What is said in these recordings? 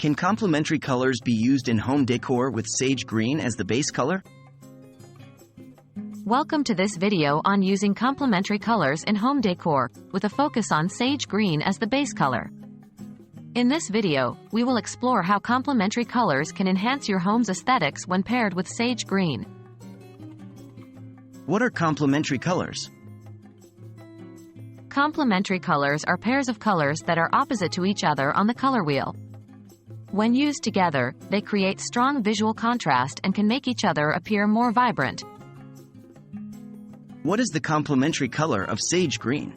Can complementary colors be used in home decor with sage green as the base color? Welcome to this video on using complementary colors in home decor, with a focus on sage green as the base color. In this video, we will explore how complementary colors can enhance your home's aesthetics when paired with sage green. What are complementary colors? Complementary colors are pairs of colors that are opposite to each other on the color wheel. When used together, they create strong visual contrast and can make each other appear more vibrant. What is the complementary color of sage green?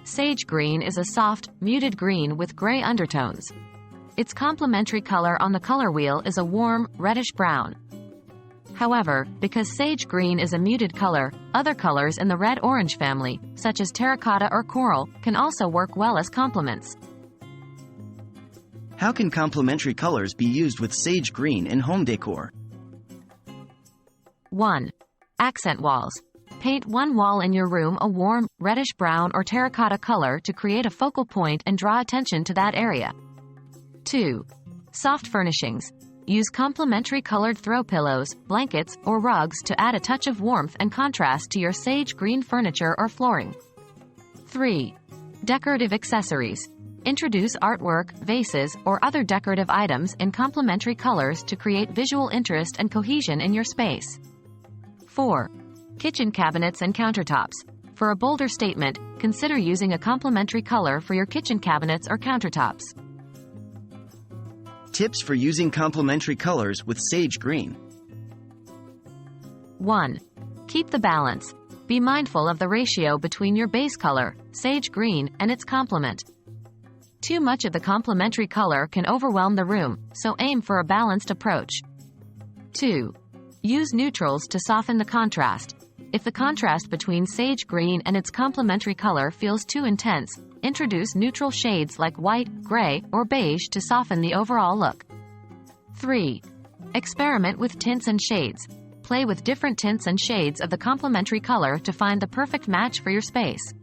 Sage green is a soft, muted green with gray undertones. Its complementary color on the color wheel is a warm, reddish-brown. However, because sage green is a muted color, other colors in the red-orange family, such as terracotta or coral, can also work well as complements. How can complementary colors be used with sage green in home decor? 1. Accent walls. Paint one wall in your room a warm, reddish-brown or terracotta color to create a focal point and draw attention to that area. 2. Soft furnishings. Use complementary colored throw pillows, blankets, or rugs to add a touch of warmth and contrast to your sage green furniture or flooring. 3. Decorative accessories. Introduce artwork, vases, or other decorative items in complementary colors to create visual interest and cohesion in your space. 4. Kitchen cabinets and countertops. For a bolder statement, consider using a complementary color for your kitchen cabinets or countertops. Tips for using complementary colors with sage green. 1. Keep the balance. Be mindful of the ratio between your base color, sage green, and its complement. Too much of the complementary color can overwhelm the room, so aim for a balanced approach. 2. Use neutrals to soften the contrast. If the contrast between sage green and its complementary color feels too intense, introduce neutral shades like white, gray, or beige to soften the overall look. 3. Experiment with tints and shades. Play with different tints and shades of the complementary color to find the perfect match for your space.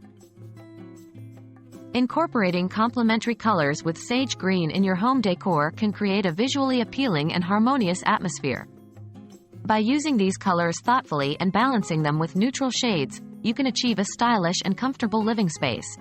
Incorporating complementary colors with sage green in your home decor can create a visually appealing and harmonious atmosphere. By using these colors thoughtfully and balancing them with neutral shades, you can achieve a stylish and comfortable living space.